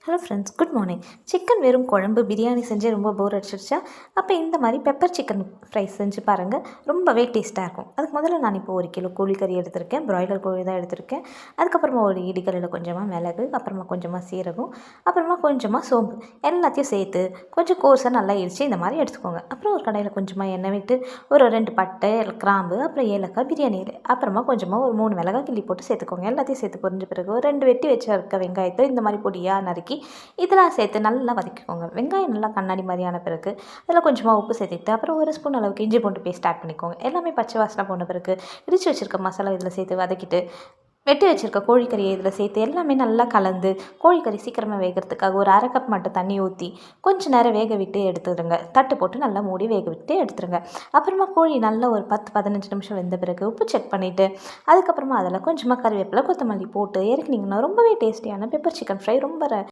Hello friends, good morning. Chicken வெறும் குழம்பு பிரியாணி செஞ்சு ரொம்ப போர் அடிச்சிருச்சா? அப்போ இந்த மாதிரி பெப்பர் சிக்கன் ஃப்ரை செஞ்சு பாருங்கள். ரொம்பவே டேஸ்ட்டாக இருக்கும். அதுக்கு முதல்ல நான் இப்போ 1 கிலோ கோழிக்கறி எடுத்திருக்கேன். பிராய்லர் கோழி தான் எடுத்திருக்கேன். அதுக்கப்புறமா ஒரு இடிக்கல்லில் கொஞ்சமாக மிளகு, அப்புறமா கொஞ்சமாக சீரகம், அப்புறமா கொஞ்சமாக சோம்பு எல்லாத்தையும் சேர்த்து கொஞ்சம் கோர்ஸாக நல்லா இடித்து இந்த மாதிரி எடுத்துக்கோங்க. அப்புறம் ஒரு கடாயில் கொஞ்சமாக எண்ணெய் விட்டு ஒரு 2 பட்டை, கிராம்பு, அப்புறம் ஏலக்காய், பிரியாணி இலை, அப்புறமா கொஞ்சமாக ஒரு 3 மிளகாய் கிள்ளி போட்டு சேர்த்துக்கோங்க. எல்லாத்தையும் சேர்த்து பொரிஞ்ச பிறகு ஒரு 2 வெட்டி வச்சிருக்க வெங்காயத்தை இந்த மாதிரி பொடியாக நறுக்கி இதெல்லாம் சேர்த்து நல்லா வதக்கிக்கோங்க. வெங்காயம் நல்லா கண்ணாடி மாதிரியான பிறகு அதில் கொஞ்சமாக உப்பு சேர்த்துக்கிட்டு அப்புறம் 1 ஸ்பூன் அளவுக்கு இஞ்சி பூண்டு பேஸ்ட் ஆட் பண்ணிக்கோங்க. எல்லாமே பச்சை வாசனை போன பிறகு இடித்து வச்சுருக்க மசாலா இதில் சேர்த்து வதக்கிட்டு வெட்டி வச்சுருக்க கோழிக்கறியை இதில் சேர்த்து எல்லாமே நல்லா கலந்து கோழிக்கறி சீக்கிரமாக வேகிறதுக்காக ஒரு 1/2 கப் மட்டும் தண்ணி ஊற்றி கொஞ்சம் நேரம் வேக விட்டு எடுத்துடுங்க. தட்டு போட்டு நல்லா மூடி வேக விட்டு எடுத்துருங்க. அப்புறமா கோழி நல்லா ஒரு 10-15 நிமிஷம் வெந்த பிறகு உப்பு செக் பண்ணிவிட்டு அதுக்கப்புறமா அதில் கொஞ்சமாக கறிவேப்பிலை, கொத்தமல்லி போட்டு இறக்குனீங்கன்னா ரொம்பவே டேஸ்டியான பெப்பர் சிக்கன் ஃப்ரை ரொம்ப